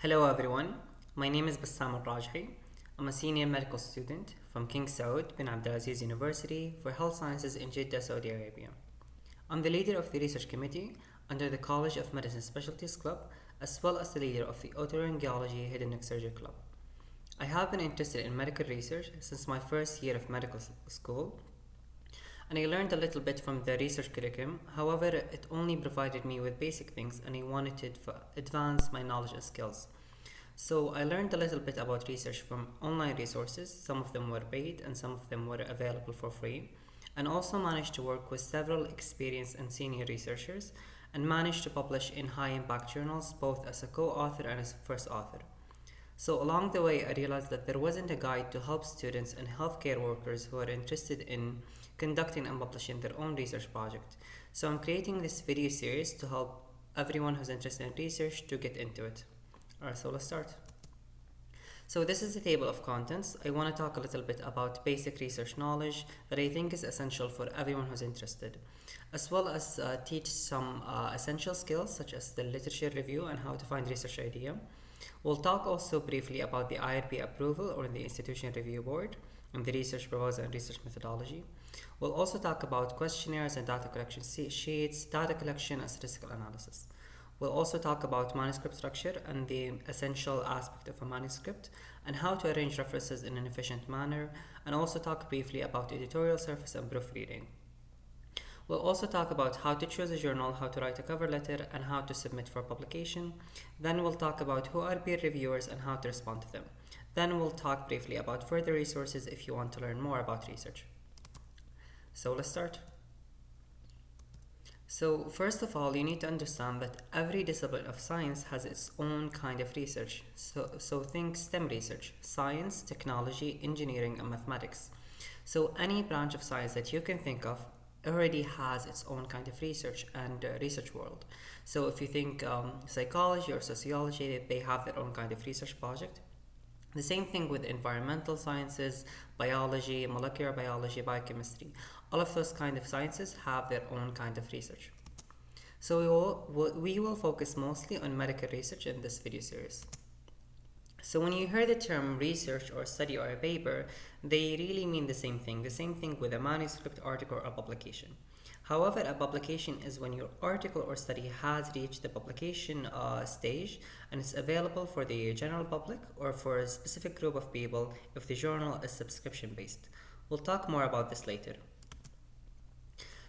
Hello everyone, my name is Bassam Al-Rajhi. I'm a senior medical student from King Saud bin Abdulaziz University for Health Sciences in Jeddah, Saudi Arabia. I'm the leader of the research committee under the College of Medicine Specialties Club, as well as the leader of the Otolaryngology Head and Neck Surgery Club. I have been interested in medical research since my first year of medical school, and I learned a little bit from the research curriculum. However, it only provided me with basic things, and I wanted to advance my knowledge and skills. So I learned a little bit about research from online resources. Some of them were paid and some of them were available for free, and also managed to work with several experienced and senior researchers, and managed to publish in high impact journals both as a co-author and as a first author. So along the way, I realized that there wasn't a guide to help students and healthcare workers who are interested in conducting and publishing their own research project. So I'm creating this video series to help everyone who's interested in research to get into it. Alright, so let's start. So this is the table of contents. I want to talk a little bit about basic research knowledge that I think is essential for everyone who's interested, as well as teach some essential skills such as the literature review and how to find research idea. We'll talk also briefly about the IRB approval or the Institution Review Board and the research proposal and research methodology. We'll also talk about questionnaires and data collection sheets, data collection and statistical analysis. We'll also talk about manuscript structure and the essential aspect of a manuscript and how to arrange references in an efficient manner, and also talk briefly about editorial service and proofreading. We'll also talk about how to choose a journal, how to write a cover letter, and how to submit for publication. Then we'll talk about who are peer reviewers and how to respond to them. Then we'll talk briefly about further resources if you want to learn more about research. So let's start. So first of all, you need to understand that every discipline of science has its own kind of research. So think STEM research: science, technology, engineering, and mathematics. So any branch of science that you can think of already has its own kind of research and research world. So if you think psychology or sociology, they have their own kind of research project. The same thing with environmental sciences, biology, molecular biology, biochemistry. All of those kind of sciences have their own kind of research. So we will focus mostly on medical research in this video series. So when you hear the term research or study or a paper, they really mean the same thing with a manuscript, article, or publication. However, a publication is when your article or study has reached the publication stage and it's available for the general public or for a specific group of people if the journal is subscription based. We'll talk more about this later.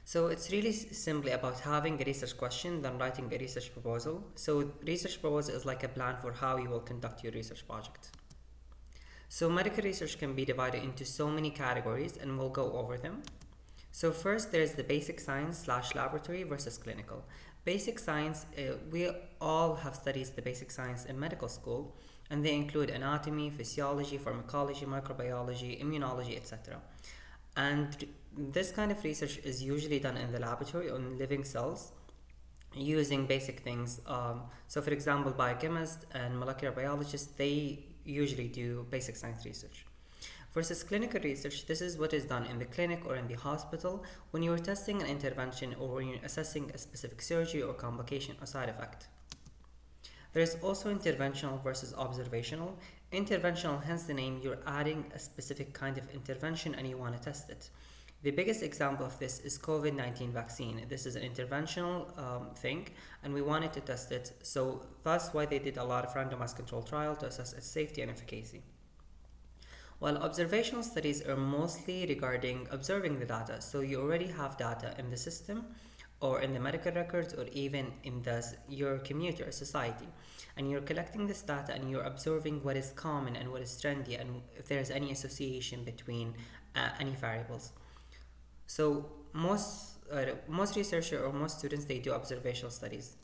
So it's really simply about having a research question than writing a research proposal. So research proposal is like a plan for how you will conduct your research project. So medical research can be divided into so many categories and we'll go over them. So first there's the basic science / laboratory versus clinical. Basic science, we all have studied the basic science in medical school, and they include anatomy, physiology, pharmacology, microbiology, immunology, etc. And this kind of research is usually done in the laboratory on living cells using basic things. So for example, biochemists and molecular biologists, they usually do basic science research. Versus clinical research, this is what is done in the clinic or in the hospital when you're testing an intervention or when you're assessing a specific surgery or complication or side effect. There is also interventional versus observational. Interventional, hence the name, you're adding a specific kind of intervention and you want to test it. The biggest example of this is COVID-19 vaccine. This is an interventional thing and we wanted to test it. So that's why they did a lot of randomized control trial to assess its safety and efficacy. While observational studies are mostly regarding observing the data, so you already have data in the system or in the medical records or even in your community or society, and you're collecting this data and you're observing what is common and what is trendy and if there's any association between any variables. So most researchers or most students, they do observational studies.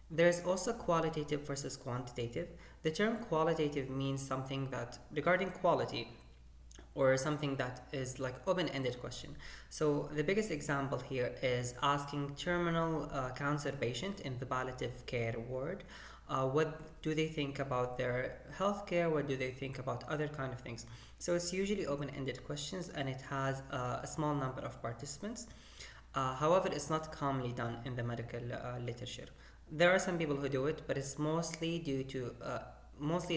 There's also qualitative versus quantitative. The term qualitative means something that regarding quality or something that is like open-ended question. So the biggest example here is asking terminal cancer patient in the palliative care ward, what do they think about their healthcare? What do they think about other kind of things? So it's usually open-ended questions and it has a small number of participants. However, it's not commonly done in the medical literature. There are some people who do it, but it's mostly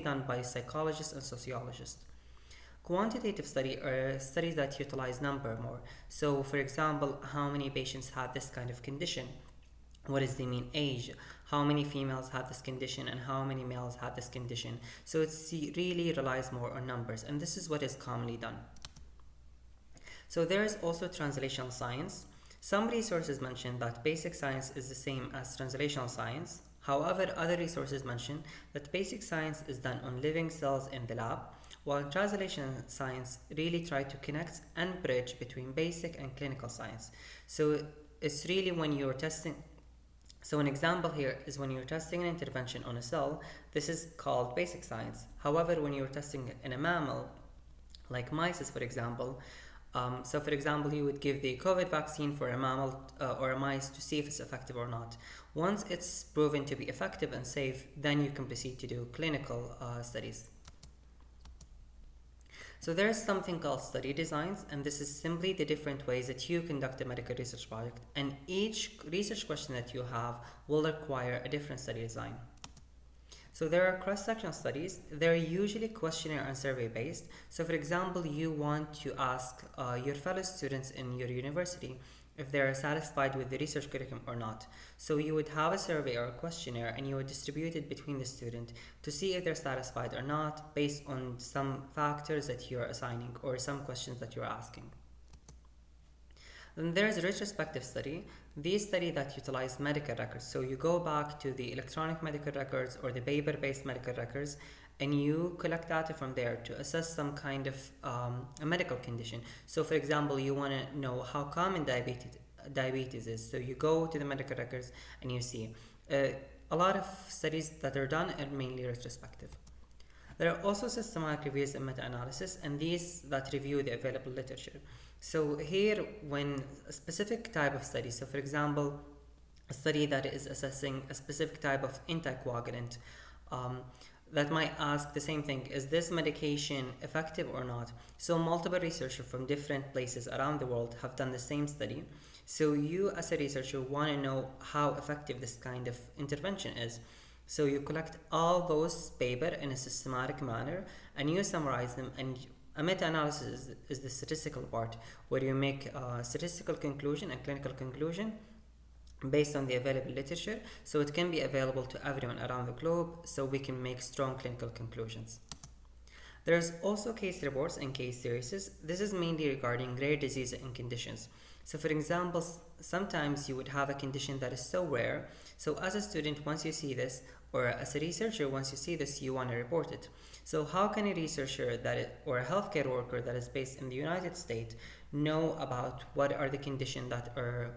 done by psychologists and sociologists. Quantitative study are studies that utilize number more. So, for example, how many patients had this kind of condition? What is the mean age? How many females had this condition and how many males had this condition? So it really relies more on numbers, and this is what is commonly done. So there is also translational science. Some resources mention that basic science is the same as translational science. However, other resources mention that basic science is done on living cells in the lab, while translational science really try to connect and bridge between basic and clinical science. So it's really when you're testing. So an example here is when you're testing an intervention on a cell, this is called basic science. However, when you're testing in a mammal, like mice for example, so for example, you would give the COVID vaccine for a mammal or a mice to see if it's effective or not. Once it's proven to be effective and safe, then you can proceed to do clinical studies. So there is something called study designs, and this is simply the different ways that you conduct a medical research project, and each research question that you have will require a different study design. So there are cross-sectional studies. They're usually questionnaire and survey based. So for example, you want to ask your fellow students in your university if they're satisfied with the research curriculum or not. So you would have a survey or a questionnaire and you would distribute it between the student to see if they're satisfied or not based on some factors that you're assigning or some questions that you're asking. Then there's a retrospective study. These study that utilize medical records. So you go back to the electronic medical records or the paper-based medical records and you collect data from there to assess some kind of a medical condition. So for example, you want to know how common diabetes is. So you go to the medical records and you see. A lot of studies that are done are mainly retrospective. There are also systematic reviews and meta-analysis, and these that review the available literature. So here, when a specific type of study, so for example, a study that is assessing a specific type of anticoagulant, that might ask the same thing, is this medication effective or not? So multiple researchers from different places around the world have done the same study. So you as a researcher want to know how effective this kind of intervention is. So you collect all those paper in a systematic manner and you summarize them, and a meta-analysis is the statistical part where you make a statistical conclusion and clinical conclusion based on the available literature, so it can be available to everyone around the globe so we can make strong clinical conclusions. There's also case reports and case series. This is mainly regarding rare diseases and conditions. So for example, sometimes you would have a condition that is so rare, so as a student, once you see this, or as a researcher, once you see this, you want to report it. So how can a researcher or a healthcare worker that is based in the United States know about what are the conditions that are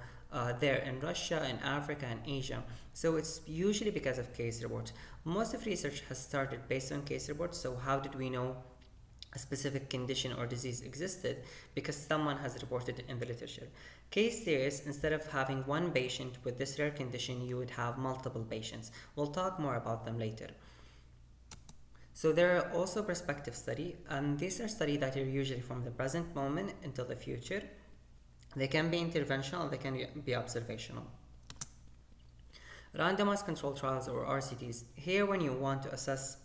there in Russia, in Africa, and Asia? So it's usually because of case reports. Most of research has started based on case reports. So how did we know a specific condition or disease existed? Because someone has reported it in the literature. Case series, instead of having one patient with this rare condition, you would have multiple patients. We'll talk more about them later. So there are also prospective study, and these are studies that are usually from the present moment until the future. They can be interventional, they can be observational. Randomized controlled trials, or RCTs. Here, when you want to assess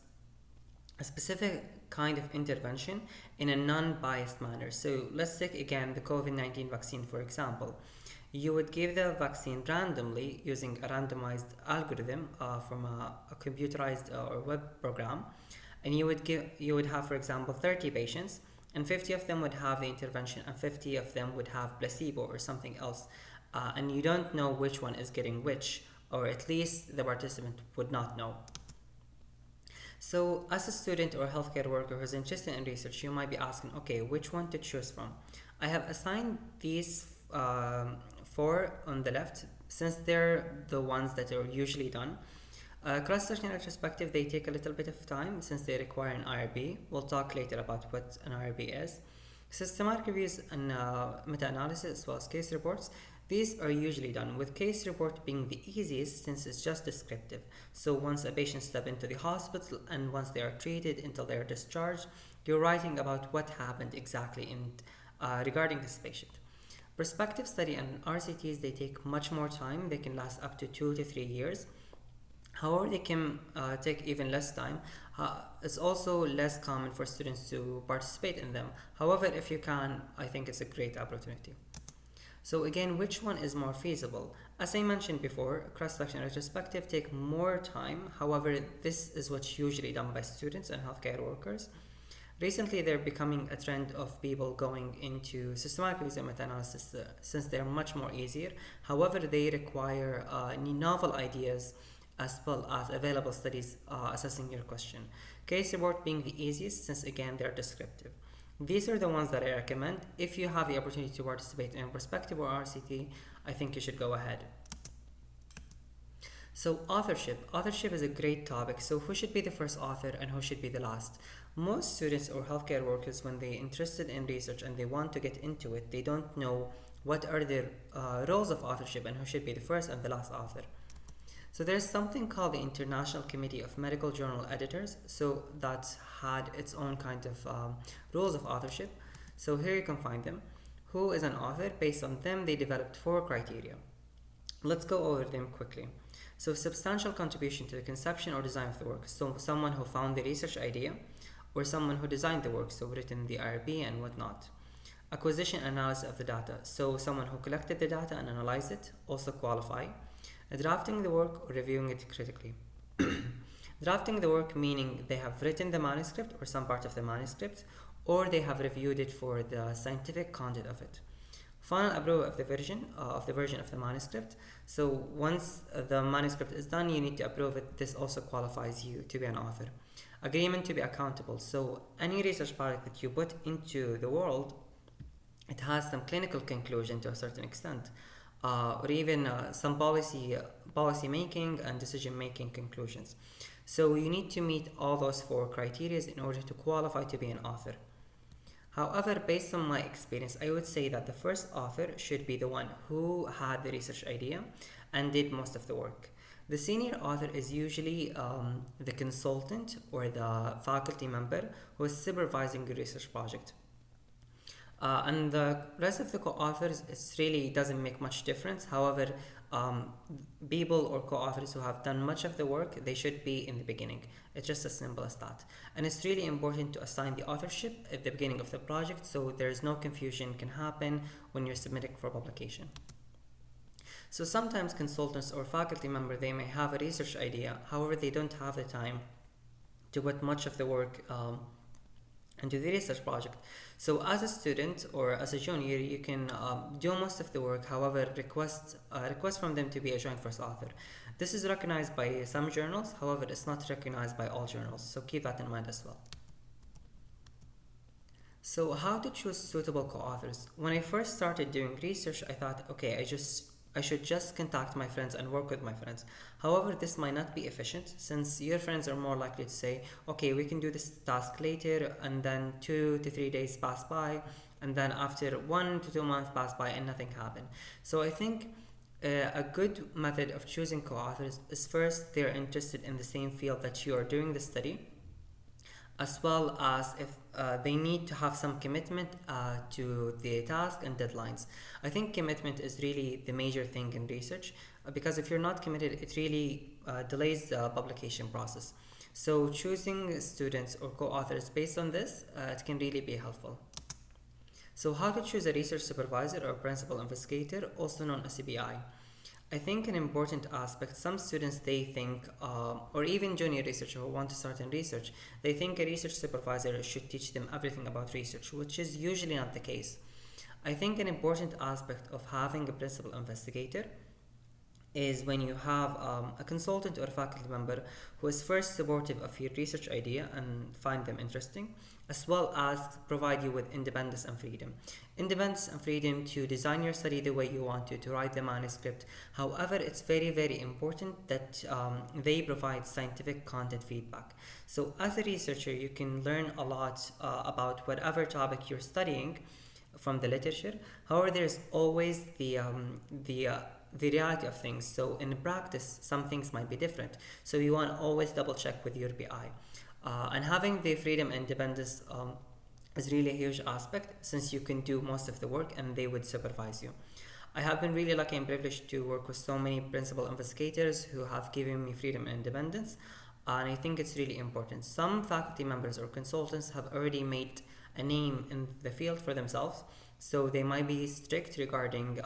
a specific kind of intervention in a non-biased manner. So let's take again the COVID-19 vaccine, for example. You would give the vaccine randomly using a randomized algorithm from a computerized or web program, and you would have, for example, 30 patients, and 50 of them would have the intervention and 50 of them would have placebo or something else, and you don't know which one is getting which, or at least the participant would not know. So as a student or healthcare worker who's interested in research, you might be asking, okay, which one to choose from? I have assigned these four on the left, since they're the ones that are usually done. Cross-sectional retrospective, they take a little bit of time since they require an IRB. We'll talk later about what an IRB is. Systematic reviews and meta-analysis as well as case reports. These are usually done with case report being the easiest since it's just descriptive. So once a patient steps into the hospital and once they are treated until they are discharged, you're writing about what happened exactly regarding this patient. Prospective study and RCTs, they take much more time. They can last up to 2 to 3 years. However, they can take even less time. It's also less common for students to participate in them. However, if you can, I think it's a great opportunity. So again, which one is more feasible? As I mentioned before, cross-section and retrospective take more time. However, this is what's usually done by students and healthcare workers. Recently, they're becoming a trend of people going into systematic reviews and meta-analysis since they're much more easier. However, they require novel ideas as well as available studies assessing your question. Case report being the easiest since again they're descriptive. These are the ones that I recommend. If you have the opportunity to participate in Perspective or RCT, I think you should go ahead. So authorship. Authorship is a great topic. So who should be the first author and who should be the last? Most students or healthcare workers, when they're interested in research and they want to get into it, they don't know what are the roles of authorship and who should be the first and the last author. So there's something called the International Committee of Medical Journal Editors. So that's had its own kind of rules of authorship. So here you can find them. Who is an author? Based on them, they developed 4 criteria. Let's go over them quickly. So substantial contribution to the conception or design of the work. So someone who found the research idea or someone who designed the work, so written the IRB and whatnot. Acquisition analysis of the data. So someone who collected the data and analyzed it, also qualify. Drafting the work or reviewing it critically. Drafting the work meaning they have written the manuscript or some part of the manuscript, or they have reviewed it for the scientific content of it. Final approval of the version of the manuscript. So once the manuscript is done, you need to approve it. This also qualifies you to be an author. Agreement to be accountable. So any research project that you put into the world, it has some clinical conclusion to a certain extent. Or even some policy making and decision making conclusions. So you need to meet all those 4 criteria in order to qualify to be an author. However, based on my experience, I would say that the first author should be the one who had the research idea and did most of the work. The senior author is usually the consultant or the faculty member who is supervising the research project. And the rest of the co-authors, it really doesn't make much difference. However, people or co-authors who have done much of the work, they should be in the beginning. It's just as simple as that. And it's really important to assign the authorship at the beginning of the project so there's no confusion can happen when you're submitting for publication. So sometimes consultants or faculty member, they may have a research idea, however they don't have the time to put much of the work into the research project. So as a student or as a junior, you can do most of the work, however request from them to be a joint first author. This is recognized by some journals, however it's not recognized by all journals, so keep that in mind as well. So how to choose suitable co-authors? When I first started doing research, I thought, okay, I should just contact my friends and work with my friends. However, this might not be efficient since your friends are more likely to say, okay, we can do this task later, and then 2 to 3 days pass by, and then after 1 to 2 months pass by and nothing happened. So I think a good method of choosing co-authors is first they're interested in the same field that you are doing the study, as well as if they need to have some commitment to the task and deadlines. I think commitment is really the major thing in research because if you're not committed, it really delays the publication process. So choosing students or co-authors based on this, it can really be helpful. So how to choose a research supervisor or principal investigator, also known as CPI. I think an important aspect, some students they think, or even junior researchers who want to start in research, they think a research supervisor should teach them everything about research, which is usually not the case. I think an important aspect of having a principal investigator is when you have a consultant or a faculty member who is first supportive of your research idea and find them interesting, as well as provide you with independence and freedom. Independence and freedom to design your study the way you want to write the manuscript. However, it's very, very important that they provide scientific content feedback. So as a researcher, you can learn a lot about whatever topic you're studying from the literature. However, there's always the reality of things. So in practice, some things might be different. So you want to always double check with your PI. And having the freedom and independence is really a huge aspect since you can do most of the work and they would supervise you. I have been really lucky and privileged to work with so many principal investigators who have given me freedom and independence, and I think it's really important. Some faculty members or consultants have already made a name in the field for themselves, so they might be strict regarding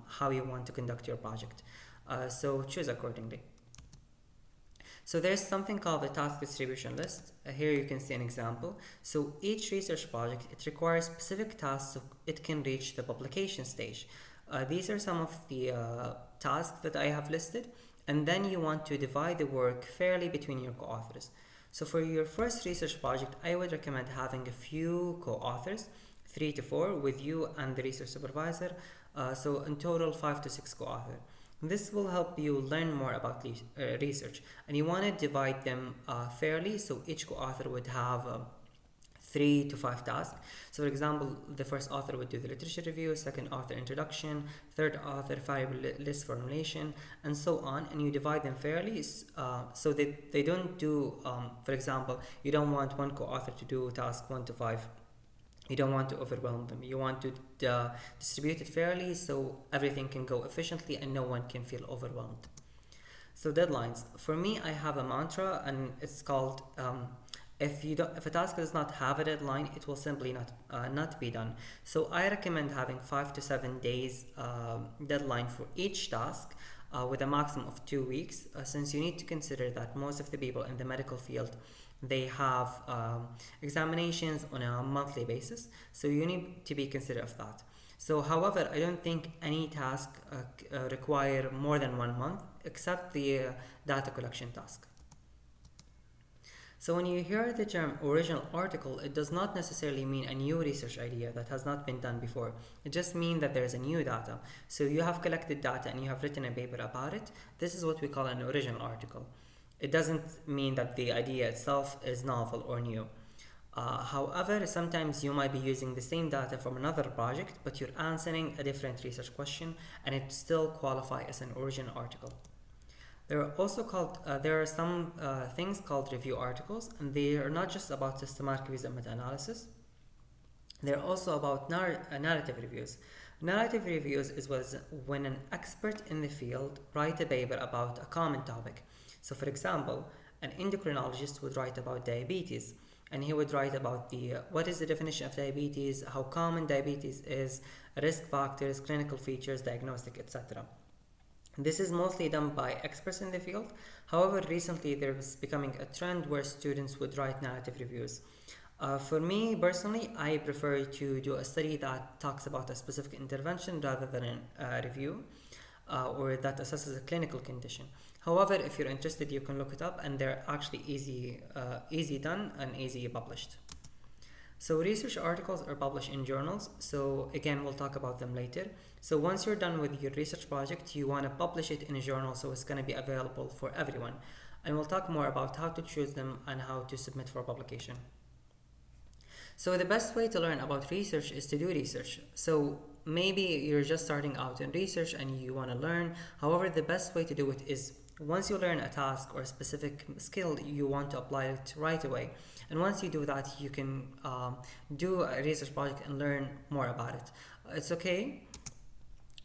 how you want to conduct your project. So choose accordingly. So there's something called the task distribution list. Here you can see an example. So each research project, it requires specific tasks so it can reach the publication stage. These are some of the tasks that I have listed, and then you want to divide the work fairly between your co-authors. So for your first research project, I would recommend having a few co-authors, 3 to 4 with you and the research supervisor, so in total 5 to 6 co-authors. This will help you learn more about research, and you want to divide them fairly, so each co-author would have 3 to 5 tasks. So for example, the first author would do the literature review, second author introduction, third author variable list formulation, and so on, and you divide them fairly so that they don't do, for example, you don't want one co-author to do task 1 to 5. You don't want to overwhelm them. You want to distribute it fairly so everything can go efficiently and no one can feel overwhelmed. So deadlines. For me, I have a mantra, and it's called if a task does not have a deadline, it will simply not be done. So I recommend having 5 to 7 days deadline for each task. With a maximum of 2 weeks, since you need to consider that most of the people in the medical field, they have examinations on a monthly basis, so you need to be considerate of that. So however, I don't think any task require more than 1 month except the data collection task. So when you hear the term original article, it does not necessarily mean a new research idea that has not been done before. It just means that there is a new data. So you have collected data and you have written a paper about it. This is what we call an original article. It doesn't mean that the idea itself is novel or new. However, sometimes you might be using the same data from another project, but you're answering a different research question, and it still qualifies as an original article. There are some things called review articles, and they are not just about systematic reviews and meta-analysis. They're also about narrative reviews. Narrative reviews is when an expert in the field writes a paper about a common topic. So for example, an endocrinologist would write about diabetes, and he would write about what is the definition of diabetes, how common diabetes is, risk factors, clinical features, diagnostic, etc. This is mostly done by experts in the field. However, recently there is becoming a trend where students would write narrative reviews. For me personally, I prefer to do a study that talks about a specific intervention rather than a review or that assesses a clinical condition. However, if you're interested, you can look it up, and they're actually easy done and easy published. So research articles are published in journals. So again, we'll talk about them later. So once you're done with your research project, you want to publish it in a journal so it's going to be available for everyone. And we'll talk more about how to choose them and how to submit for publication. So the best way to learn about research is to do research. So maybe you're just starting out in research and you want to learn. However, the best way to do it is once you learn a task or a specific skill, you want to apply it right away. And once you do that, you can do a research project and learn more about it. It's okay.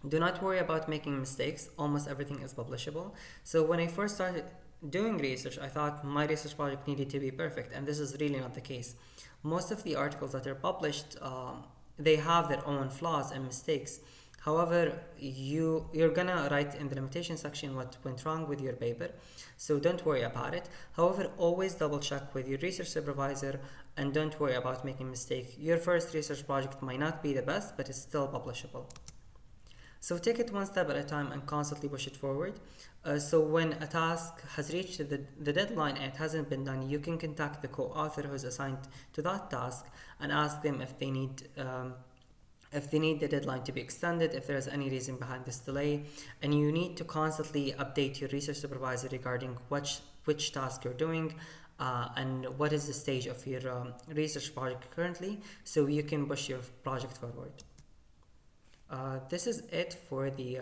Do not worry about making mistakes. Almost everything is publishable. So when I first started doing research, I thought my research project needed to be perfect, and this is really not the case. Most of the articles that are published, they have their own flaws and mistakes. However, you're gonna write in the limitation section what went wrong with your paper, so don't worry about it. However, always double check with your research supervisor and don't worry about making mistakes. Your first research project might not be the best, but it's still publishable. So take it one step at a time and constantly push it forward. So when a task has reached the deadline and it hasn't been done, you can contact the co-author who's assigned to that task and ask them if they need the deadline to be extended, if there's any reason behind this delay. And you need to constantly update your research supervisor regarding which task you're doing and what is the stage of your research project currently, so you can push your project forward. This is it for the